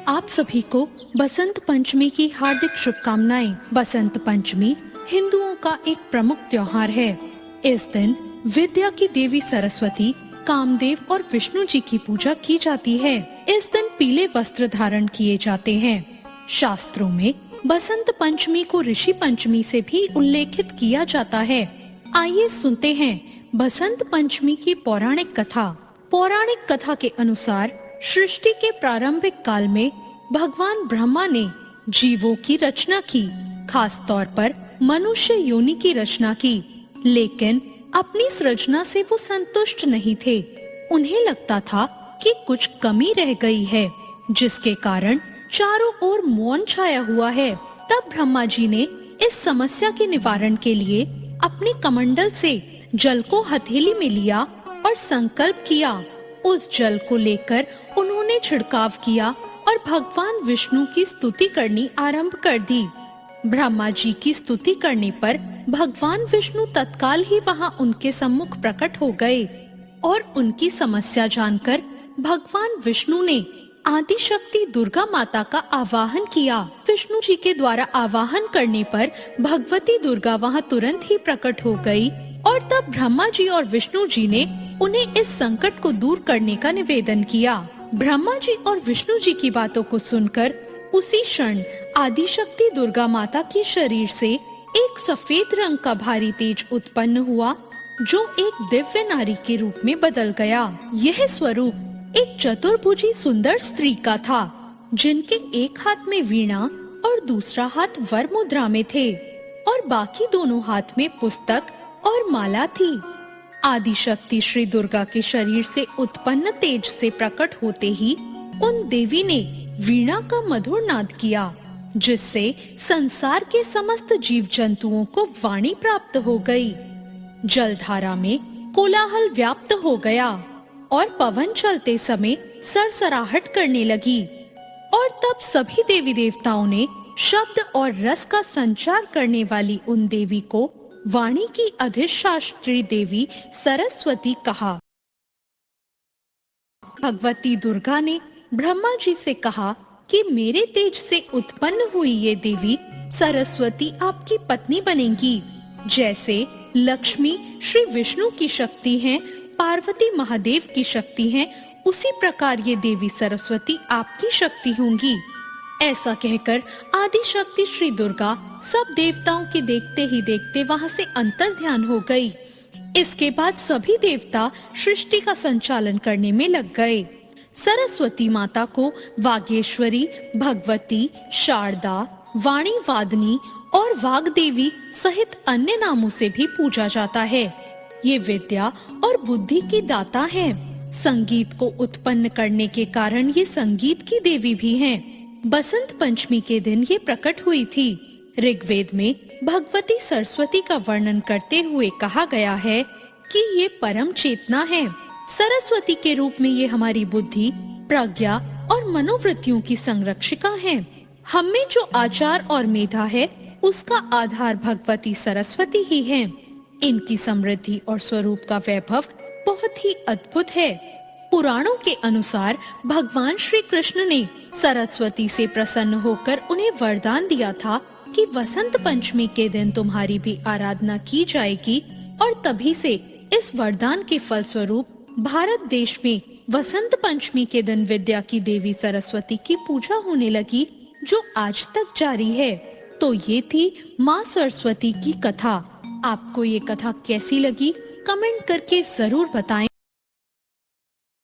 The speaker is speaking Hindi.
आप सभी को बसंत पंचमी की हार्दिक शुभकामनाएं। बसंत पंचमी हिंदुओं का एक प्रमुख त्योहार है। इस दिन विद्या की देवी सरस्वती, कामदेव और विष्णु जी की पूजा की जाती है। इस दिन पीले वस्त्र धारण किए जाते हैं। शास्त्रों में बसंत पंचमी को ऋषि पंचमी से भी उल्लेखित किया जाता है। आइए सुनते हैं बसंत पंचमी की पौराणिक कथा। पौराणिक कथा के अनुसार सृष्टि के प्रारंभिक काल में भगवान ब्रह्मा ने जीवों की रचना की, खास तौर पर मनुष्य योनि की रचना की। लेकिन अपनी सृजना से वो संतुष्ट नहीं थे। उन्हें लगता था कि कुछ कमी रह गई है, जिसके कारण चारों ओर मौन छाया हुआ है। तब ब्रह्मा जी ने इस समस्या के निवारण के लिए अपने कमंडल से जल को हथेली में लिया और संकल्प किया। उस जल को लेकर उन्होंने छिड़काव किया और भगवान विष्णु की स्तुति करनी आरंभ कर दी। ब्रह्मा जी की स्तुति करने पर भगवान विष्णु तत्काल ही वहां उनके सम्मुख प्रकट हो गए और उनकी समस्या जानकर भगवान विष्णु ने आदि शक्ति दुर्गा माता का आवाहन किया। विष्णु जी के द्वारा आवाहन करने पर भगवती दुर्गा वहां तुरंत ही प्रकट हो गई और तब ब्रह्मा जी और विष्णु जी ने उन्हें इस संकट को दूर करने का निवेदन किया। ब्रह्मा जी और विष्णु जी की बातों को सुनकर उसी क्षण आदि शक्ति दुर्गा माता के शरीर से एक सफेद रंग का भारी तेज उत्पन्न हुआ, जो एक दिव्य नारी के रूप में बदल गया। यह स्वरूप एक चतुर्भुजी सुंदर स्त्री का था, जिनके एक हाथ में वीणा और दूसरा हाथ वर मुद्रा में थे और बाकी दोनों हाथ में पुस्तक और माला थी। आदि शक्ति श्री दुर्गा के शरीर से उत्पन्न तेज से प्रकट होते ही उन देवी ने वीणा का मधुर नाद किया, जिससे संसार के समस्त जीव जंतुओं को वाणी प्राप्त हो गई। जलधारा में कोलाहल व्याप्त हो गया और पवन चलते समय सरसराहट करने लगी और तब सभी देवी देवताओं ने शब्द और रस का संचार करने वाली उन देवी को वाणी की अधिष्ठात्री देवी सरस्वती कहा। भगवती दुर्गा ने ब्रह्मा जी से कहा कि मेरे तेज से उत्पन्न हुई ये देवी सरस्वती आपकी पत्नी बनेंगी। जैसे लक्ष्मी श्री विष्णु की शक्ति हैं, पार्वती महादेव की शक्ति हैं, उसी प्रकार ये देवी सरस्वती आपकी शक्ति होंगी। ऐसा कहकर आदि शक्ति श्री दुर्गा सब देवताओं के देखते ही देखते वहां से अंतर्ध्यान हो गई। इसके बाद सभी देवता सृष्टि का संचालन करने में लग गए। सरस्वती माता को वागेश्वरी, भगवती, शारदा, वाणी वादनी और वाग्देवी सहित अन्य नामों से भी पूजा जाता है। ये विद्या और बुद्धि की दाता हैं। संगीत को उत्पन्न करने के कारण ये संगीत की देवी भी हैं। बसंत पंचमी के दिन ये प्रकट हुई थी। ऋग्वेद में भगवती सरस्वती का वर्णन करते हुए कहा गया है कि ये परम चेतना है। सरस्वती के रूप में ये हमारी बुद्धि, प्रज्ञा और मनोवृत्तियों की संरक्षिका है। हम में जो आचार और मेधा है, उसका आधार भगवती सरस्वती ही है। इनकी समृद्धि और स्वरूप का वैभव बहुत ही अद्भुत है। पुराणों के अनुसार भगवान श्री कृष्ण ने सरस्वती से प्रसन्न होकर उन्हें वरदान दिया था कि वसंत पंचमी के दिन तुम्हारी भी आराधना की जाएगी और तभी से इस वरदान के फलस्वरूप भारत देश में वसंत पंचमी के दिन विद्या की देवी सरस्वती की पूजा होने लगी, जो आज तक जारी है। तो ये थी माँ सरस्वती की कथा। आपको ये कथा कैसी लगी, कमेंट करके जरूर बताएं।